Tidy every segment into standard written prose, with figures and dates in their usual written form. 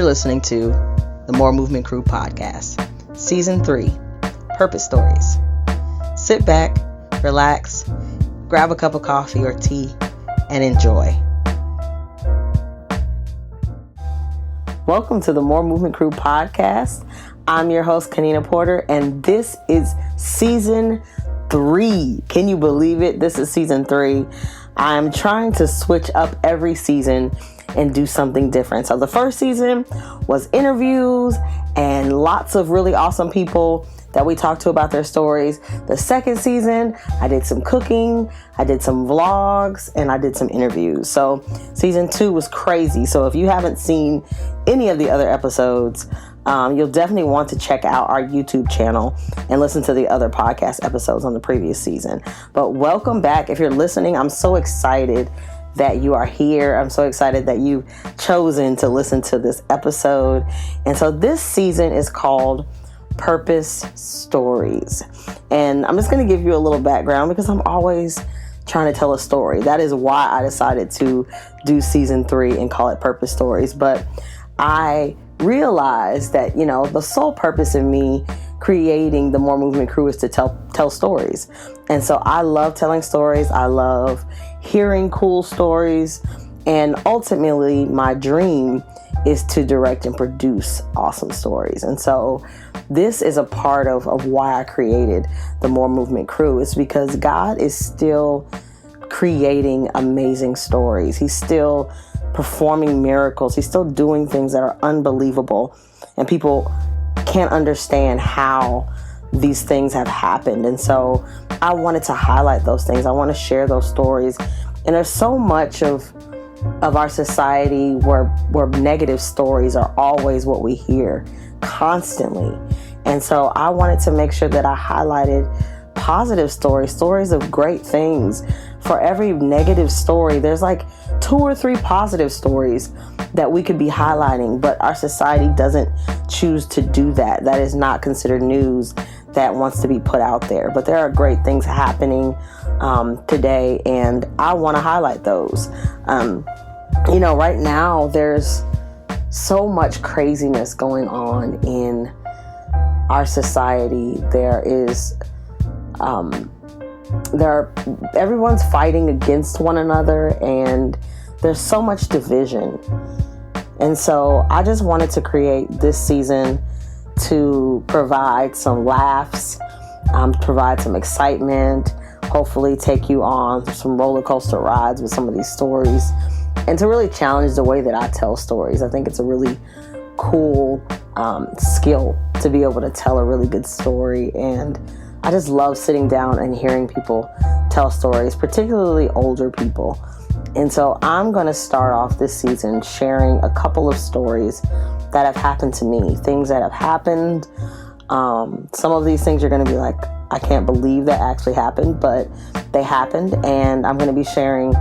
listening to the More Movement Crew podcast, Season 3, Purpose Stories. Sit back, relax, grab a cup of coffee or tea, and enjoy. Welcome to the More Movement Crew podcast. I'm your host, Kanina Porter, and this is Season 3. Can you believe it? This is Season 3. I'm trying to switch up every season and do something different. So the first season was interviews and lots of really awesome people that we talked to about their stories. The second season, I did some cooking, I did some vlogs, and I did some interviews. So season 2 was crazy. So if you haven't seen any of the other episodes, you'll definitely want to check out our YouTube channel and listen to the other podcast episodes on the previous season. But welcome back. If you're listening, I'm so excited that you are here. I'm so excited that you've chosen to listen to this episode. And so this season is called Purpose Stories. And I'm just going to give you a little background because I'm always trying to tell a story. That is why I decided to do season 3 and call it Purpose Stories. But I realized that, the sole purpose of me creating the More Movement Crew is to tell stories. And so I love telling stories. I love hearing cool stories. And ultimately, my dream is to direct and produce awesome stories. And so this is a part of why I created the More Movement Crew. It's because God is still creating amazing stories. He's still performing miracles. He's still doing things that are unbelievable. And people can't understand how these things have happened. And so I wanted to highlight those things. I want to share those stories. And there's so much of our society where negative stories are always what we hear constantly. And so I wanted to make sure that I highlighted positive stories of great things. For every negative story, there's like 2 or 3 positive stories that we could be highlighting, but our society doesn't choose to do that. That is not considered news that wants to be put out there. But there are great things happening today, and I want to highlight those. Right now there's so much craziness going on in our society. Everyone's fighting against one another, and there's so much division. And so I just wanted to create this season to provide some laughs, provide some excitement, hopefully take you on some roller coaster rides with some of these stories, and to really challenge the way that I tell stories. I think it's a really cool skill to be able to tell a really good story. And I just love sitting down and hearing people tell stories, particularly older people. And so I'm going to start off this season sharing a couple of stories that have happened to me, things that have happened. Some of these things you're going to be like, I can't believe that actually happened, but they happened. And I'm going to be sharing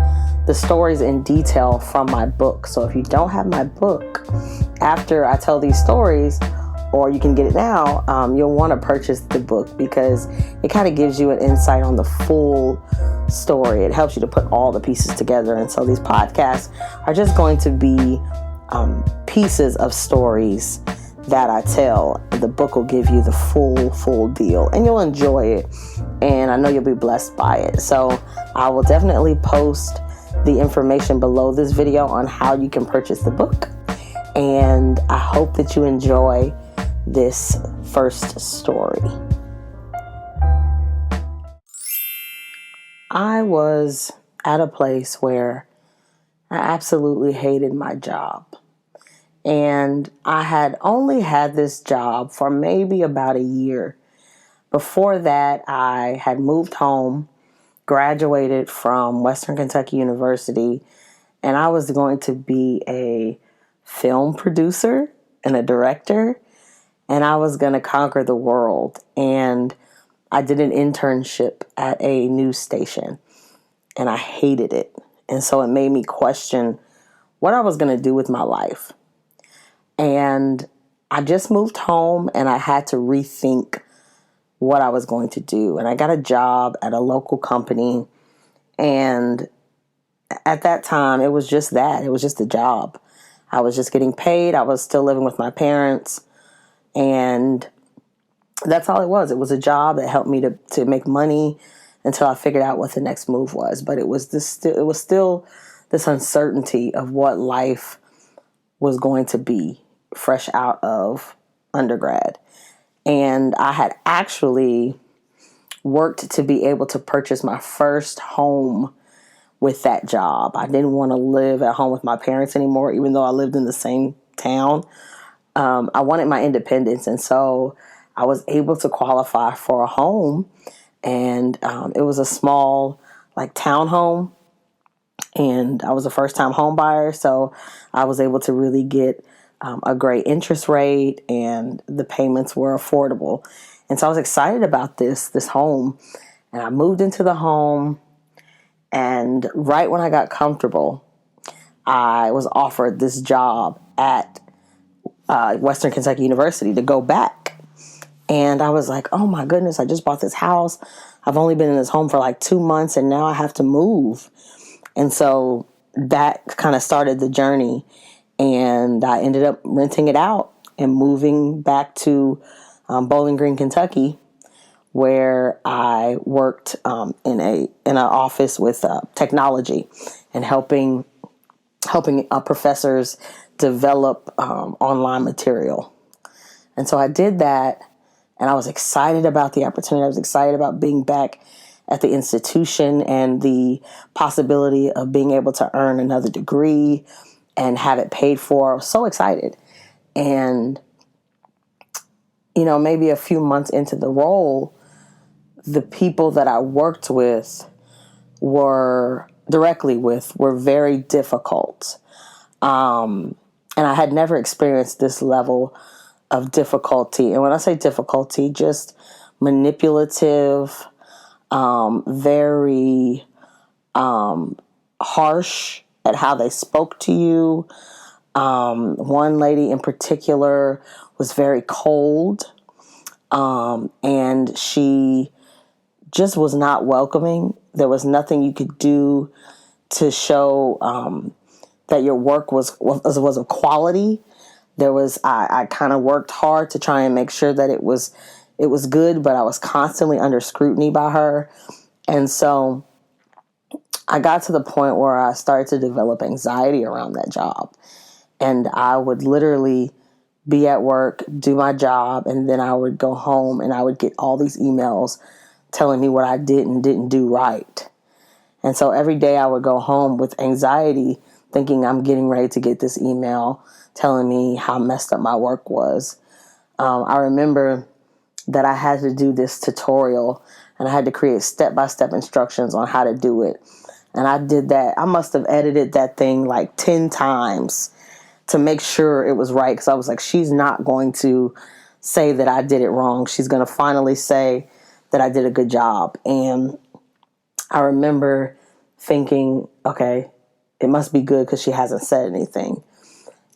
the stories in detail from my book. So if you don't have my book, after I tell these stories, or you can get it now, you'll want to purchase the book because it kind of gives you an insight on the full story. It helps you to put all the pieces together. And so these podcasts are just going to be pieces of stories that I tell. The book will give you the full deal, and you'll enjoy it. And I know you'll be blessed by it. So I will definitely post the information below this video on how you can purchase the book. And I hope that you enjoy this first story. I was at a place where I absolutely hated my job. And I had only had this job for maybe about a year. Before that, I had moved home, graduated from Western Kentucky University, and I was going to be a film producer and a director. And I was going to conquer the world. And I did an internship at a news station. And I hated it. And so it made me question what I was going to do with my life. And I just moved home, and I had to rethink what I was going to do. And I got a job at a local company. And at that time, it was just that. It was just a job. I was just getting paid. I was still living with my parents. And that's all it was. It was a job that helped me to make money until I figured out what the next move was. But it was still this uncertainty of what life was going to be fresh out of undergrad. And I had actually worked to be able to purchase my first home with that job. I didn't want to live at home with my parents anymore, even though I lived in the same town. I wanted my independence. And so I was able to qualify for a home. And it was a small, like, townhome. And I was a first-time home buyer. So I was able to really get a great interest rate, and the payments were affordable. And so I was excited about this home. And I moved into the home. And right when I got comfortable, I was offered this job at Western Kentucky University to go back. And I was like, oh my goodness, I just bought this house. I've only been in this home for like 2 months, and now I have to move. And so that kind of started the journey. And I ended up renting it out and moving back to Bowling Green, Kentucky, where I worked in an office with technology and helping professors develop online material. And so I did that, and I was excited about the opportunity. I was excited about being back at the institution and the possibility of being able to earn another degree and have it paid for. I was so excited. And, maybe a few months into the role, the people that I worked with were very difficult. And I had never experienced this level of difficulty. And when I say difficulty, just manipulative, very harsh at how they spoke to you. One lady in particular was very cold, and she just was not welcoming. There was nothing you could do to show that your work was of quality. I kind of worked hard to try and make sure that it was good, but I was constantly under scrutiny by her. And so I got to the point where I started to develop anxiety around that job. And I would literally be at work, do my job, and then I would go home and I would get all these emails telling me what I did and didn't do right. And so every day I would go home with anxiety, thinking I'm getting ready to get this email telling me how messed up my work was. I remember that I had to do this tutorial, and I had to create step-by-step instructions on how to do it. And I did that. I must have edited that thing like 10 times to make sure it was right, because I was like, she's not going to say that I did it wrong. She's going to finally say that I did a good job. And I remember thinking, okay, it must be good because she hasn't said anything.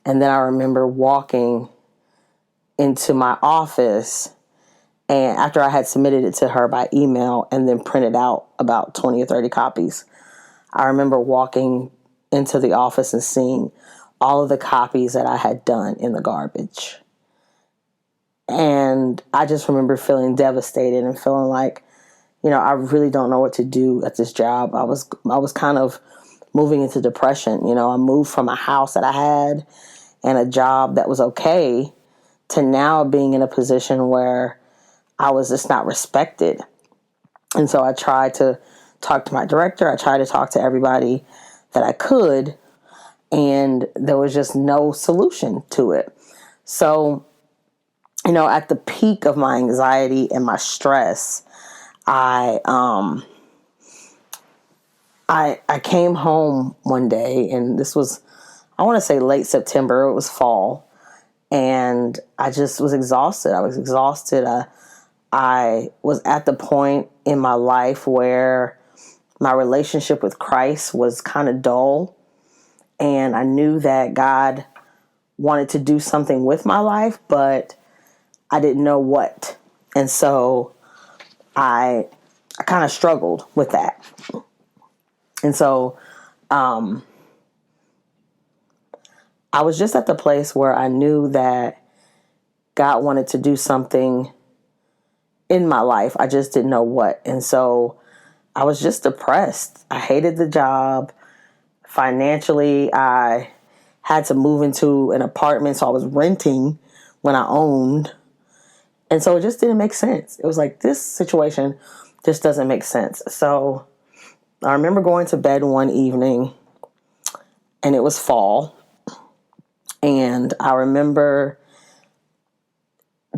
And then I remember walking into my office, and after I had submitted it to her by email and then printed out about 20 or 30 copies, I remember walking into the office and seeing all of the copies that I had done in the garbage. And I just remember feeling devastated and feeling like, I really don't know what to do at this job. I was kind of moving into depression. I moved from a house that I had and a job that was okay to now being in a position where I was just not respected. And so I tried to talk to my director. I tried to talk to everybody that I could, and there was just no solution to it. So, at the peak of my anxiety and my stress, I came home one day, and this was, I want to say, late September. It was fall, and I just was exhausted. I was exhausted. I was at the point in my life where my relationship with Christ was kind of dull, and I knew that God wanted to do something with my life, but I didn't know what. And so I kind of struggled with that. And so I was just at the place where I knew that God wanted to do something in my life. I just didn't know what. And so I was just depressed. I hated the job. Financially, I had to move into an apartment, so I was renting when I owned. And so it just didn't make sense. It was like, this situation just doesn't make sense. So I remember going to bed one evening, and it was fall. And I remember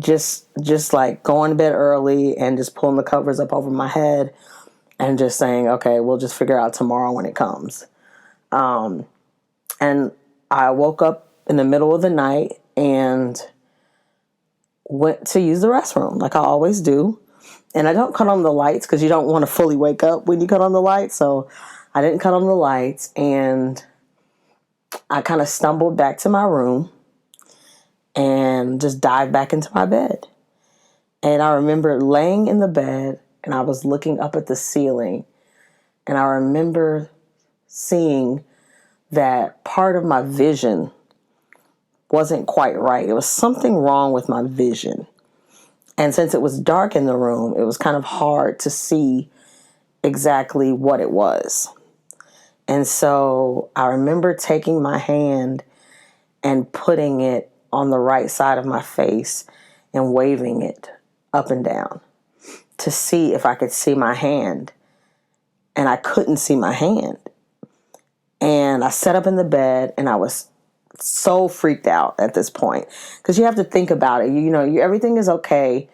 just like going to bed early and just pulling the covers up over my head and just saying, okay, we'll just figure out tomorrow when it comes. And I woke up in the middle of the night and went to use the restroom like I always do. And I don't cut on the lights because you don't want to fully wake up when you cut on the lights. So I didn't cut on the lights, and I kind of stumbled back to my room and just dived back into my bed. And I remember laying in the bed and I was looking up at the ceiling, and I remember seeing that part of my vision wasn't quite right. It was something wrong with my vision. And since it was dark in the room, it was kind of hard to see exactly what it was. And so I remember taking my hand and putting it on the right side of my face and waving it up and down to see if I could see my hand. And I couldn't see my hand. And I sat up in the bed and I was so freaked out at this point, because you have to think about it. Everything is okay,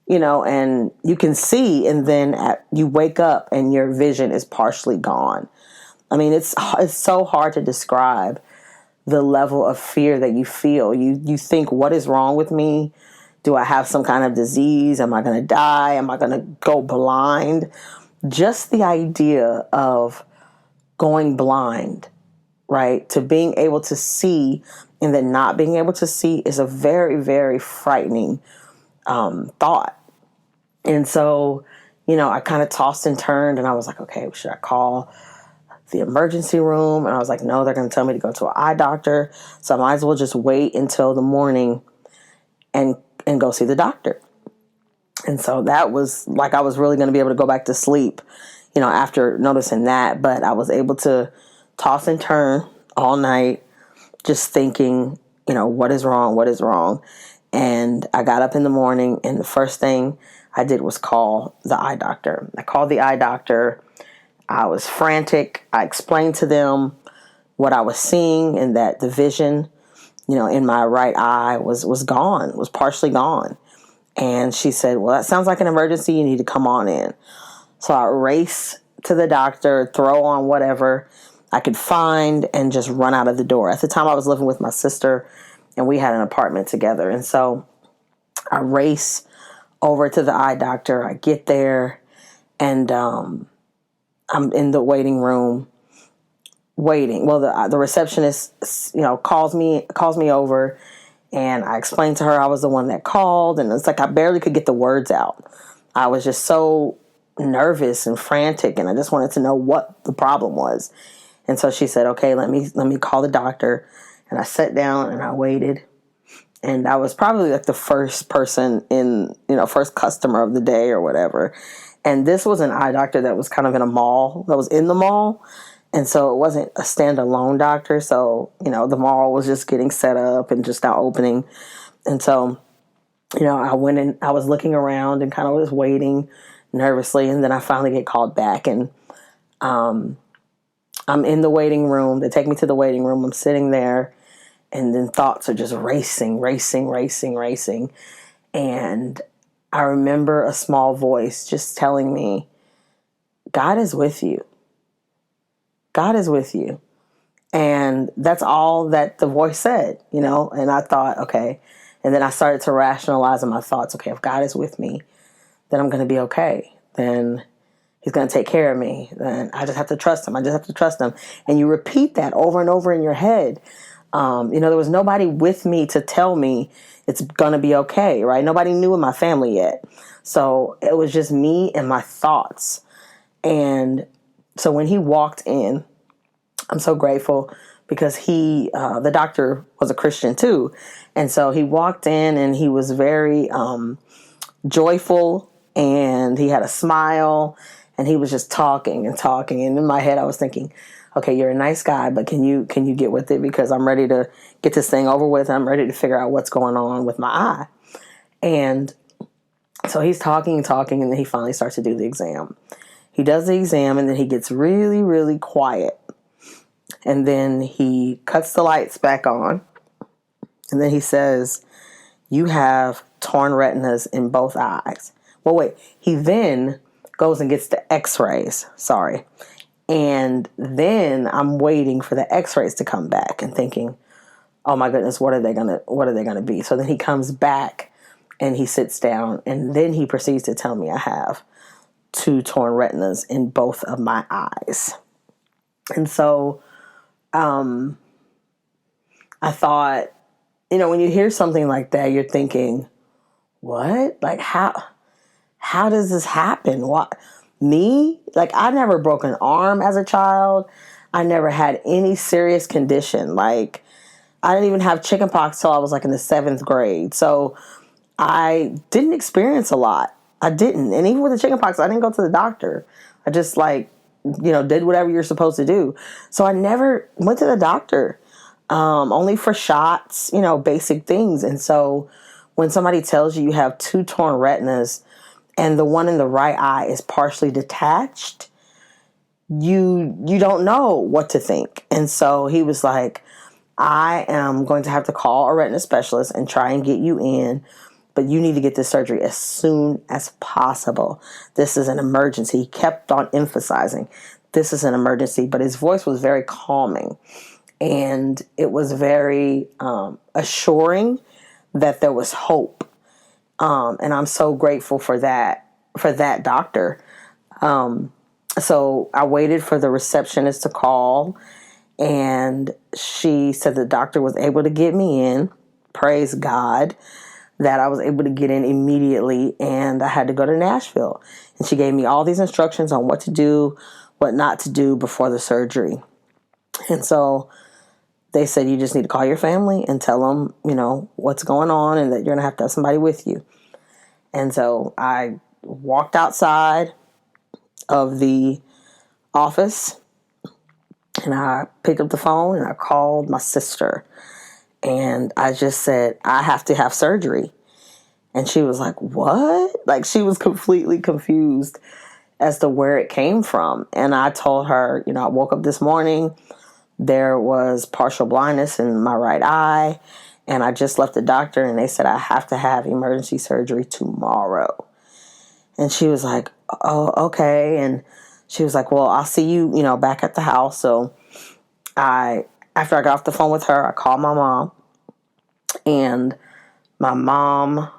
and you can see, and then you wake up and your vision is partially gone. I mean, it's so hard to describe the level of fear that you feel. You think, what is wrong with me? Do I have some kind of disease? Am I going to die? Am I going to go blind? Just the idea of going blind, right, to being able to see and then not being able to see is a very, very frightening thought. And so, I kind of tossed and turned, and I was like, okay, should I call the emergency room? And I was like, no, they're going to tell me to go to an eye doctor. So I might as well just wait until the morning and go see the doctor. And so that was like, I was really going to be able to go back to sleep, after noticing that. But I was able to toss and turn all night, just thinking, what is wrong? What is wrong? And I got up in the morning, and the first thing I did was call the eye doctor. I called the eye doctor. I was frantic. I explained to them what I was seeing, and that the vision, in my right eye was gone, was partially gone. And she said, well, that sounds like an emergency. You need to come on in. So I race to the doctor, throw on whatever I could find, and just run out of the door. At the time, I was living with my sister, and we had an apartment together. And so I race over to the eye doctor. I get there, and I'm in the waiting room waiting. Well, the receptionist, calls me over, and I explained to her I was the one that called, and it's like I barely could get the words out. I was just so nervous and frantic, and I just wanted to know what the problem was. And so she said, okay, let me call the doctor. And I sat down and I waited. And I was probably like the first person first customer of the day or whatever. And this was an eye doctor that was kind of in a mall, that was in the mall. And so it wasn't a standalone doctor. So, the mall was just getting set up and just now opening. And so, I went in, I was looking around and kind of was waiting nervously. And then I finally get called back, and I'm in the waiting room. They take me to the waiting room. I'm sitting there, and then thoughts are just racing. And I remember a small voice just telling me, God is with you. God is with you. And that's all that the voice said, and I thought, okay. And then I started to rationalize in my thoughts, okay, if God is with me, then I'm going to be okay. Then He's going to take care of me. Then I just have to trust Him. And you repeat that over and over in your head. There was nobody with me to tell me it's going to be okay, right? Nobody knew in my family yet. So it was just me and my thoughts. And so when he walked in, I'm so grateful because the doctor was a Christian too. And so he walked in and he was very joyful, and he had a smile, and he was just talking and talking. And in my head, I was thinking, okay, you're a nice guy, but can you get with it? Because I'm ready to get this thing over with. I'm ready to figure out what's going on with my eye. And so he's talking and talking, and then he finally starts to do the exam. He does the exam, and then he gets really, really quiet. And then he cuts the lights back on. And then he says, you have torn retinas in both eyes. Well, wait. He then goes and gets the x-rays. Sorry. And then I'm waiting for the x-rays to come back and thinking, oh my goodness, what are they gonna be? So then he comes back and he sits down, and then he proceeds to tell me I have 2 torn retinas in both of my eyes. And so I thought, when you hear something like that, you're thinking, what? Like, how does this happen? What? Me? Like, I never broke an arm as a child. I never had any serious condition. Like, I didn't even have chickenpox till I was like in the 7th grade. So I didn't experience a lot. I didn't. And even with the chickenpox, I didn't go to the doctor. I just did whatever you're supposed to do. So I never went to the doctor, only for shots, basic things. And so when somebody tells you have 2 torn retinas and the one in the right eye is partially detached, you don't know what to think. And so he was like, I am going to have to call a retina specialist and try and get you in, but you need to get this surgery as soon as possible. This is an emergency. He kept on emphasizing, this is an emergency, but his voice was very calming, and it was very assuring that there was hope. And I'm so grateful for that doctor. So I waited for the receptionist to call, and she said the doctor was able to get me in. Praise God that I was able to get in immediately, and I had to go to Nashville. And she gave me all these instructions on what to do, what not to do before the surgery. And so they said, you just need to call your family and tell them, what's going on, and that you're going to have somebody with you. And so I walked outside of the office, and I picked up the phone and I called my sister, and I just said, I have to have surgery. And she was like, what? Like, she was completely confused as to where it came from. And I told her, I woke up this morning, there was partial blindness in my right eye, and I just left the doctor, and they said I have to have emergency surgery tomorrow. And she was like, oh, okay. And she was like, well, I'll see you, back at the house. So after I got off the phone with her, I called my mom, and my mom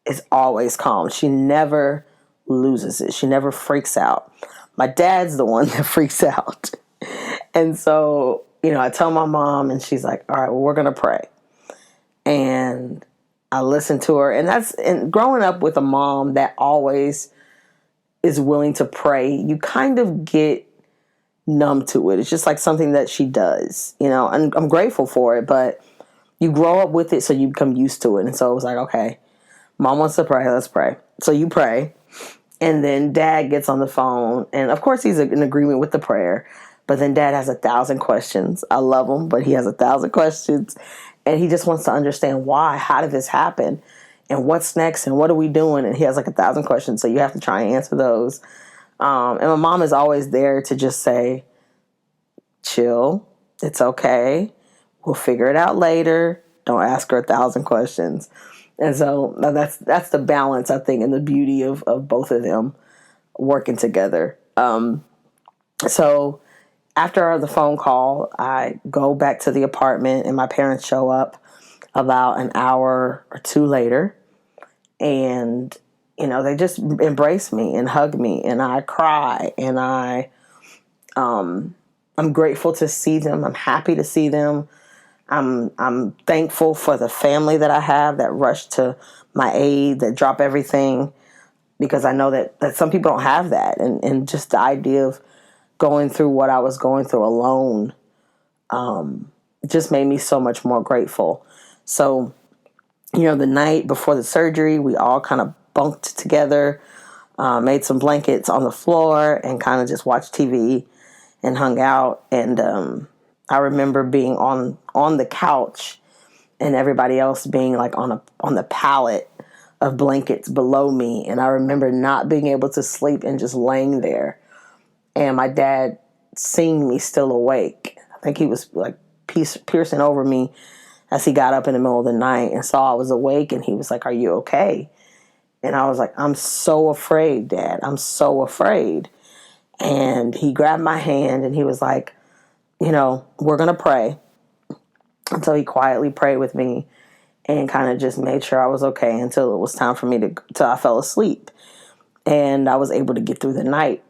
is always calm. She never loses it. She never freaks out. My dad's the one that freaks out. And so, I tell my mom, and she's like, all right, well, we're going to pray. And I listen to her. And growing up with a mom that always is willing to pray, you kind of get numb to it. It's just like something that she does, and I'm grateful for it, but you grow up with it, so you become used to it. And so it was like, okay, mom wants to pray, let's pray. So you pray, and then dad gets on the phone, and of course he's in agreement with the prayer, but then dad has 1,000 questions. I love him, but he has 1,000 questions, and he just wants to understand why, how did this happen, and what's next, and what are we doing? And he has 1,000 questions, so you have to try and answer those. And my mom is always there to just say, chill, it's okay, we'll figure it out later, don't ask her 1,000 questions. And so that's the balance, I think, and the beauty of both of them working together. So after the phone call, I go back to the apartment, and my parents show up about an hour or two later, and they just embrace me and hug me, and I cry, and I'm grateful to see them. I'm happy to see them. I'm thankful for the family that I have that rushed to my aid, that drop everything, because I know that some people don't have that. And just the idea of going through what I was going through alone, it just made me so much more grateful. So, the night before the surgery, we all kind of bunked together, made some blankets on the floor, and kind of just watched TV and hung out. And I remember being on the couch and everybody else being like on the pallet of blankets below me. And I remember not being able to sleep and just laying there. And my dad seeing me still awake. I think he was like piercing over me as he got up in the middle of the night and saw I was awake. And he was like, "Are you okay?" And I was like, "I'm so afraid, Dad. I'm so afraid." And he grabbed my hand and he was like, "We're going to pray." And so he quietly prayed with me and kind of just made sure I was okay until it was time for me till I fell asleep. And I was able to get through the night.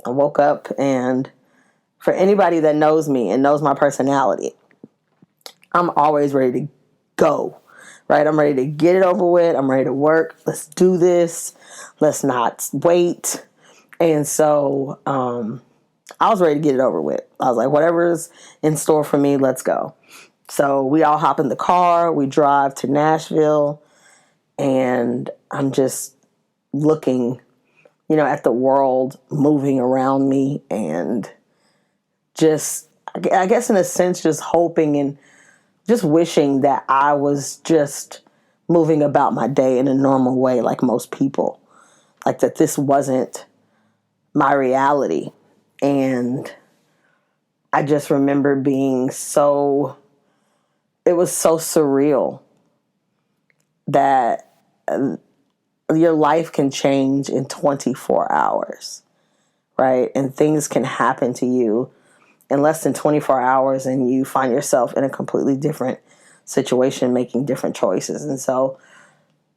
I woke up, and for anybody that knows me and knows my personality, I'm always ready to go, right? I'm ready to get it over with. I'm ready to work. Let's do this. Let's not wait. And so I was ready to get it over with. I was like, whatever's in store for me, let's go. So we all hop in the car. We drive to Nashville, and I'm just looking, at the world moving around me, and just, I guess in a sense, just hoping and just wishing that I was just moving about my day in a normal way like most people. Like that this wasn't my reality. And I just remember being it was so surreal that your life can change in 24 hours, right? And things can happen to you in less than 24 hours, and you find yourself in a completely different situation, making different choices. And so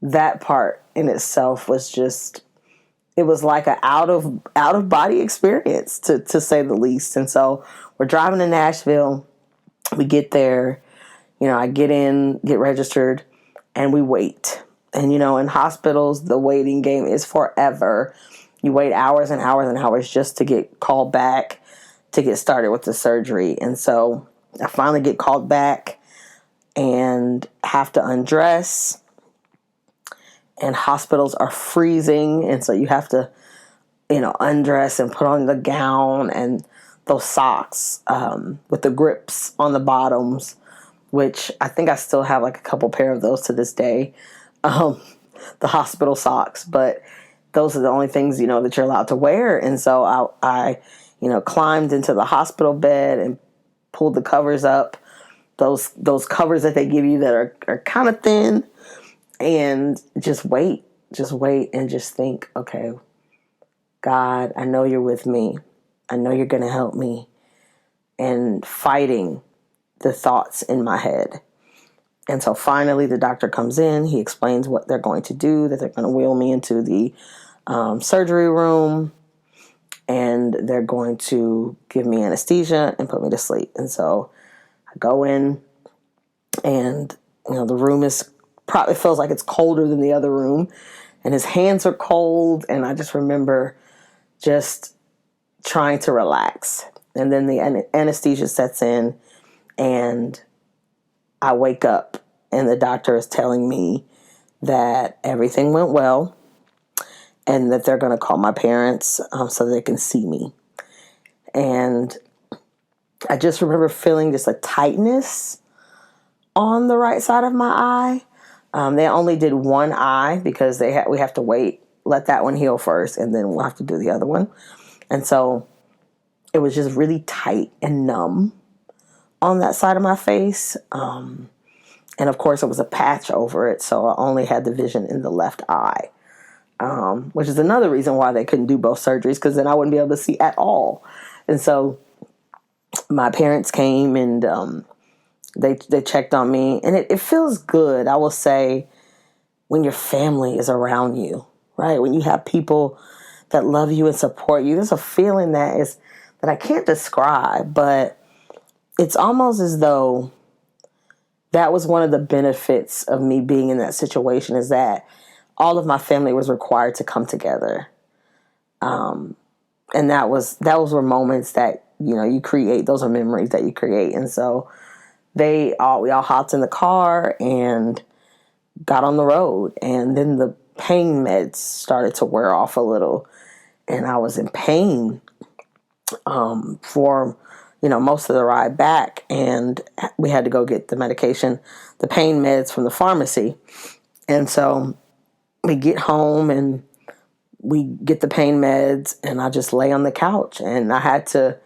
that part in itself was just, it was like an out of body experience to say the least. And so we're driving to Nashville. We get there, I get in, get registered, and we wait. And, in hospitals, the waiting game is forever. You wait hours and hours and hours just to get called back to get started with the surgery. And so I finally get called back and have to undress. And hospitals are freezing. And so you have to, undress and put on the gown and those socks with the grips on the bottoms, which I think I still have like a couple pair of those to this day, the hospital socks. But those are the only things, that you're allowed to wear. And so I climbed into the hospital bed and pulled the covers up, those covers that they give you that are kind of thin, and just wait and just think, okay, God, I know you're with me. I know you're going to help me. And fighting the thoughts in my head. And so finally the doctor comes in. He explains what they're going to do, that they're going to wheel me into the surgery room, and they're going to give me anesthesia and put me to sleep. And so I go in, and the room probably feels like it's colder than the other room, and his hands are cold. And I just remember just trying to relax. And then the anesthesia sets in, and I wake up, and the doctor is telling me that everything went well and that they're going to call my parents so they can see me. And I just remember feeling just a tightness on the right side of my eye. They only did one eye because we have to wait, let that one heal first, and then we'll have to do the other one. And so it was just really tight and numb on that side of my face. And of course it was a patch over it. So I only had the vision in the left eye, which is another reason why they couldn't do both surgeries, because then I wouldn't be able to see at all. And so my parents came, and they checked on me, and it feels good, I will say, when your family is around you, right? When you have people that love you and support you, there's a feeling that I can't describe, but it's almost as though that was one of the benefits of me being in that situation, is that all of my family was required to come together. And that were moments that you create. Those are memories that you create. And so we all hopped in the car and got on the road. And then the pain meds started to wear off a little. And I was in pain for, most of the ride back. And we had to go get the medication, the pain meds from the pharmacy. And so we get home and we get the pain meds, and I just lay on the couch, and I had to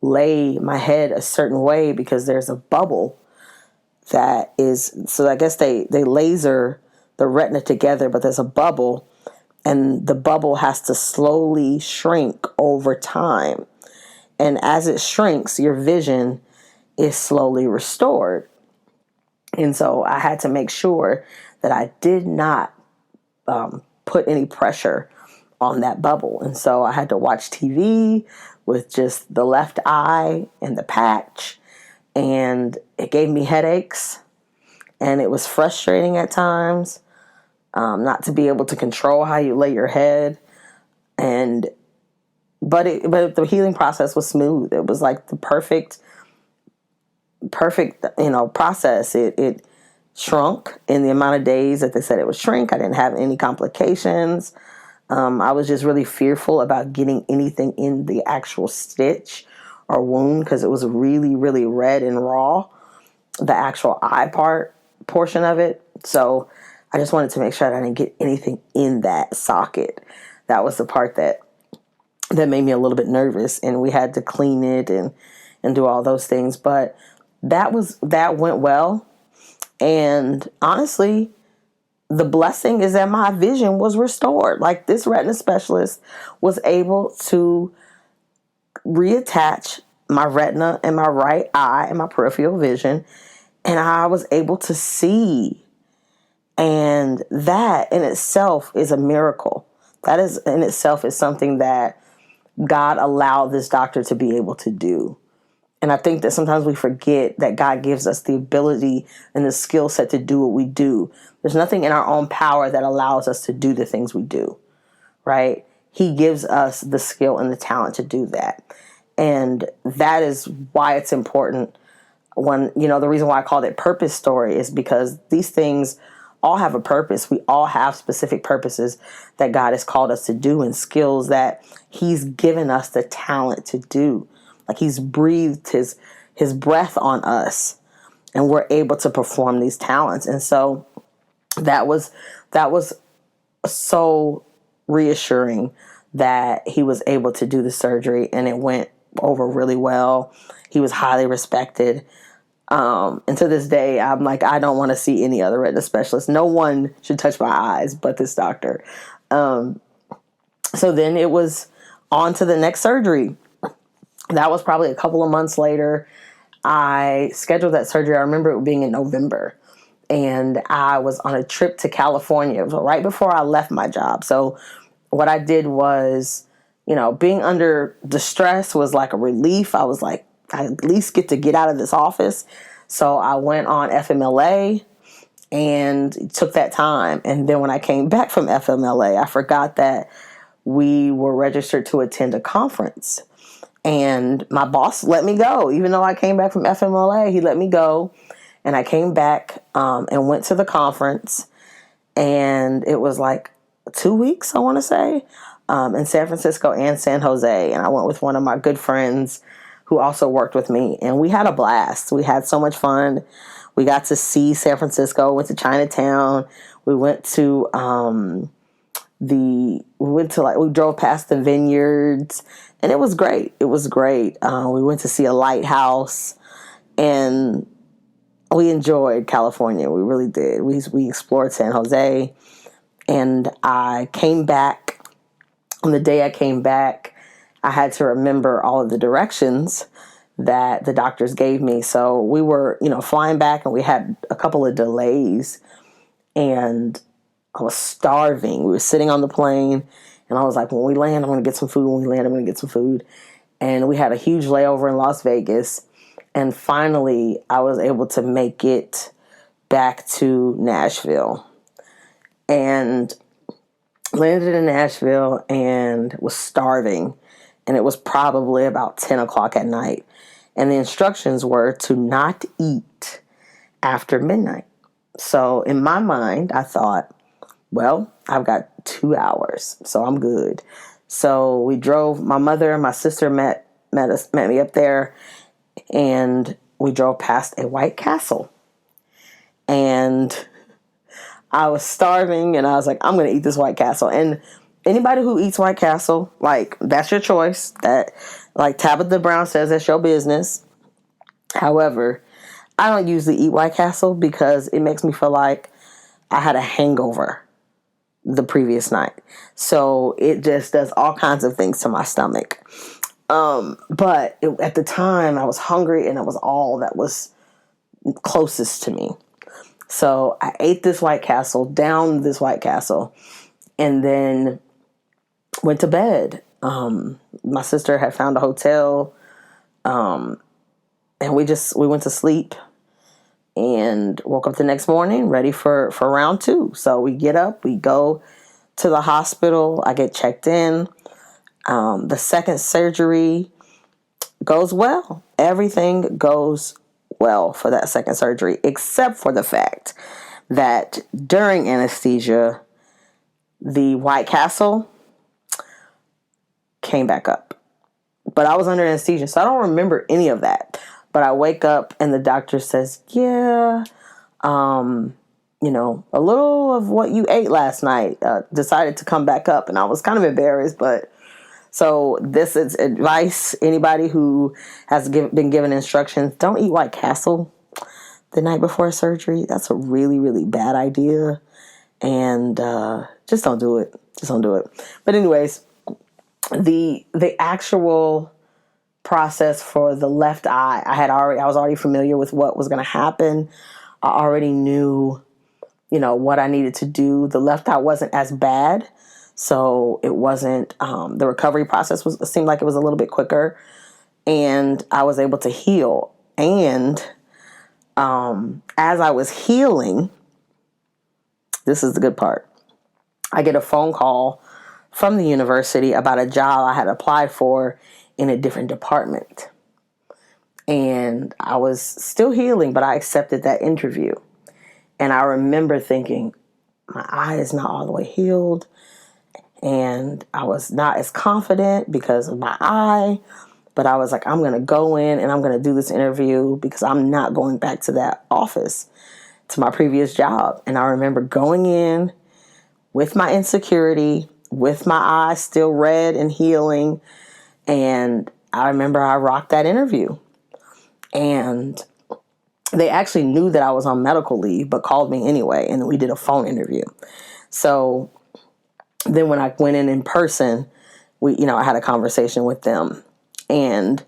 lay my head a certain way because there's a bubble that is, so I guess they laser the retina together, but there's a bubble, and the bubble has to slowly shrink over time. And as it shrinks, your vision is slowly restored. And so I had to make sure that I did not put any pressure on that bubble. And so I had to watch TV with just the left eye and the patch. And it gave me headaches. And it was frustrating at times not to be able to control how you lay your head. But the healing process was smooth. It was like the perfect process. It shrunk in the amount of days that they said it would shrink. I didn't have any complications. I was just really fearful about getting anything in the actual stitch or wound because it was really, really red and raw, the actual eye portion of it. So I just wanted to make sure that I didn't get anything in that socket. That was the part that made me a little bit nervous, and we had to clean it and do all those things. But that went well. And honestly, the blessing is that my vision was restored. Like, this retina specialist was able to reattach my retina and my right eye and my peripheral vision, and I was able to see. And that in itself is a miracle. That is in itself is something that God allowed this doctor to be able to do. And I think that sometimes we forget that God gives us the ability and the skill set to do what we do. There's nothing in our own power that allows us to do the things we do, right? He gives us the skill and the talent to do that. And that is why it's important when, the reason why I called it Purpose Story is because these things all have a purpose. We all have specific purposes that God has called us to do and skills that He's given us the talent to do. Like, He's breathed his breath on us, and we're able to perform these talents. And so that was so reassuring that he was able to do the surgery, and it went over really well. He was highly respected. And to this day, I'm like, I don't want to see any other retina specialist. No one should touch my eyes but this doctor. So then it was on to the next surgery. That was probably a couple of months later. I scheduled that surgery. I remember it being in November. And I was on a trip to California. It was right before I left my job. So what I did was, being under distress was like a relief. I was like, I at least get to get out of this office. So I went on FMLA and took that time. And then when I came back from FMLA, I forgot that we were registered to attend a conference. And my boss let me go. Even though I came back from FMLA, he let me go. And I came back and went to the conference. And it was like 2 weeks, I want to say, in San Francisco and San Jose. And I went with one of my good friends who also worked with me. And we had a blast. We had so much fun. We got to see San Francisco, went to Chinatown. We went to we drove past the vineyards, and it was great. It was great. We went to see a lighthouse, and we enjoyed California. We really did. We explored San Jose, and I came back. On the day I came back, I had to remember all of the directions that the doctors gave me. So we were, flying back, and we had a couple of delays, and I was starving. We were sitting on the plane, and I was like, when we land, I'm going to get some food. When we land, I'm going to get some food. And we had a huge layover in Las Vegas. And finally, I was able to make it back to Nashville. And landed in Nashville and was starving. and it was probably about 10 o'clock at night. And the instructions were to not eat after midnight. So in my mind, I thought, well, I've got 2 hours, so I'm good. So we drove. My mother and my sister met me up there, and we drove past a White Castle. And I was starving, and I was like, I'm going to eat this White Castle. And anybody who eats White Castle, like, that's your choice. That, like Tabitha Brown says, that's your business. However, I don't usually eat White Castle because it makes me feel like I had a hangover the previous night. So it just does all kinds of things to my stomach. But at the time, I was hungry, and it was all that was closest to me. So I ate this White Castle, downed this White Castle, and then went to bed. My sister had found a hotel, and we went to sleep and woke up the next morning ready for round 2. So we get up, we go to the hospital, I get checked in. The second surgery goes well. Everything goes well for that second surgery, except for the fact that during anesthesia, the White Castle came back up. But I was under anesthesia, so I don't remember any of that. But I wake up and the doctor says, yeah, a little of what you ate last night decided to come back up. And I was kind of embarrassed, but so this is advice. Anybody who has been given instructions, don't eat White Castle the night before surgery. That's a really, really bad idea. And just don't do it. Just don't do it. But anyways, the actual process for the left eye, I was already familiar with what was going to happen. I already knew, what I needed to do. The left eye wasn't as bad. So it wasn't, the recovery process seemed like it was a little bit quicker, and I was able to heal. And as I was healing, this is the good part. I get a phone call from the university about a job I had applied for in a different department. And I was still healing, but I accepted that interview. And I remember thinking, my eye is not all the way healed. And I was not as confident because of my eye, but I was like, I'm going to go in and I'm going to do this interview because I'm not going back to that office, to my previous job. And I remember going in with my insecurity, with my eyes still red and healing. And I remember I rocked that interview. And they actually knew that I was on medical leave, but called me anyway. And we did a phone interview. So then when I went in person, I had a conversation with them. And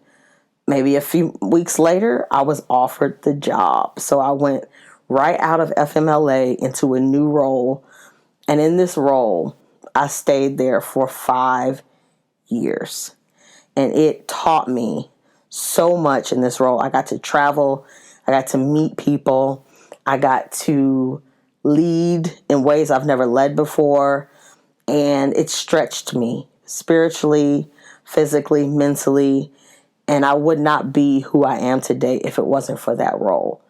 maybe a few weeks later, I was offered the job. So I went right out of FMLA into a new role. And in this role, I stayed there for 5 years. And it taught me so much in this role. I got to travel. I got to meet people. I got to lead in ways I've never led before. And it stretched me spiritually, physically, mentally. And I would not be who I am today if it wasn't for that role.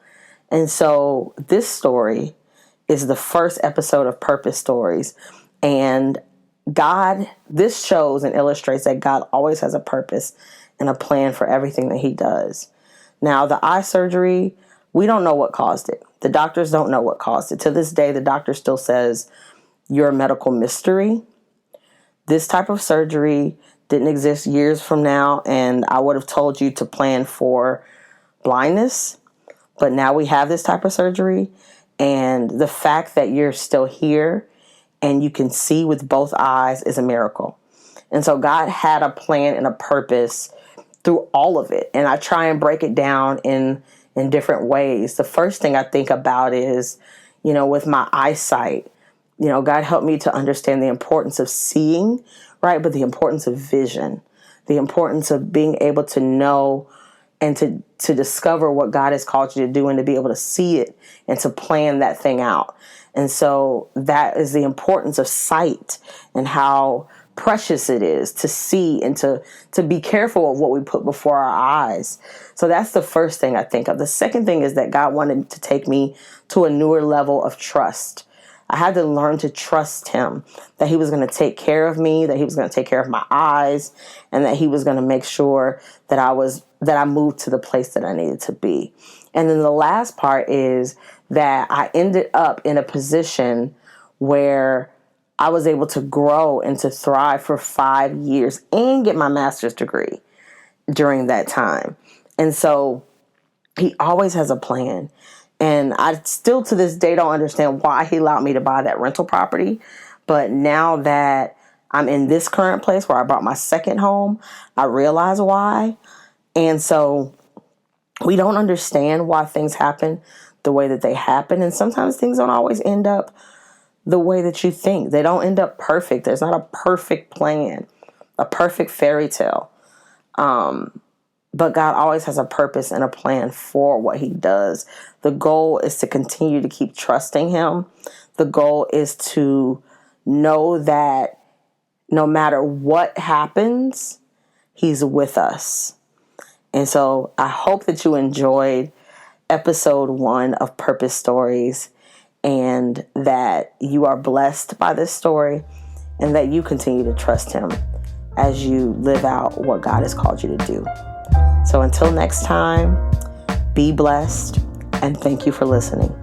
And so this story is the first episode of Purpose Stories. And this shows and illustrates that God always has a purpose and a plan for everything that he does. Now, the eye surgery, we don't know what caused it. The doctors don't know what caused it. To this day, the doctor still says, you're a medical mystery. This type of surgery didn't exist years from now, and I would have told you to plan for blindness. But now we have this type of surgery, and the fact that you're still here and you can see with both eyes is a miracle. And so God had a plan and a purpose through all of it. And I try and break it down in different ways. The first thing I think about is, with my eyesight, God helped me to understand the importance of seeing, right? But the importance of vision, the importance of being able to know and to discover what God has called you to do and to be able to see it and to plan that thing out. And so that is the importance of sight and how precious it is to see and to be careful of what we put before our eyes. So that's the first thing I think of. The second thing is that God wanted to take me to a newer level of trust. I had to learn to trust him, that he was going to take care of me, that he was going to take care of my eyes, and that he was going to make sure that I moved to the place that I needed to be. And then the last part is that I ended up in a position where I was able to grow and to thrive for 5 years and get my master's degree during that time. And so he always has a plan. And I still to this day don't understand why he allowed me to buy that rental property. But now that I'm in this current place where I bought my second home, I realize why. And so we don't understand why things happen the way that they happen. And sometimes things don't always end up the way that you think. They don't end up perfect. There's not a perfect plan, a perfect fairy tale. But God always has a purpose and a plan for what he does. The goal is to continue to keep trusting him. The goal is to know that no matter what happens, he's with us. And so I hope that you enjoyed episode 1 of Purpose Stories, and that you are blessed by this story, and that you continue to trust him as you live out what God has called you to do. So until next time, be blessed, and thank you for listening.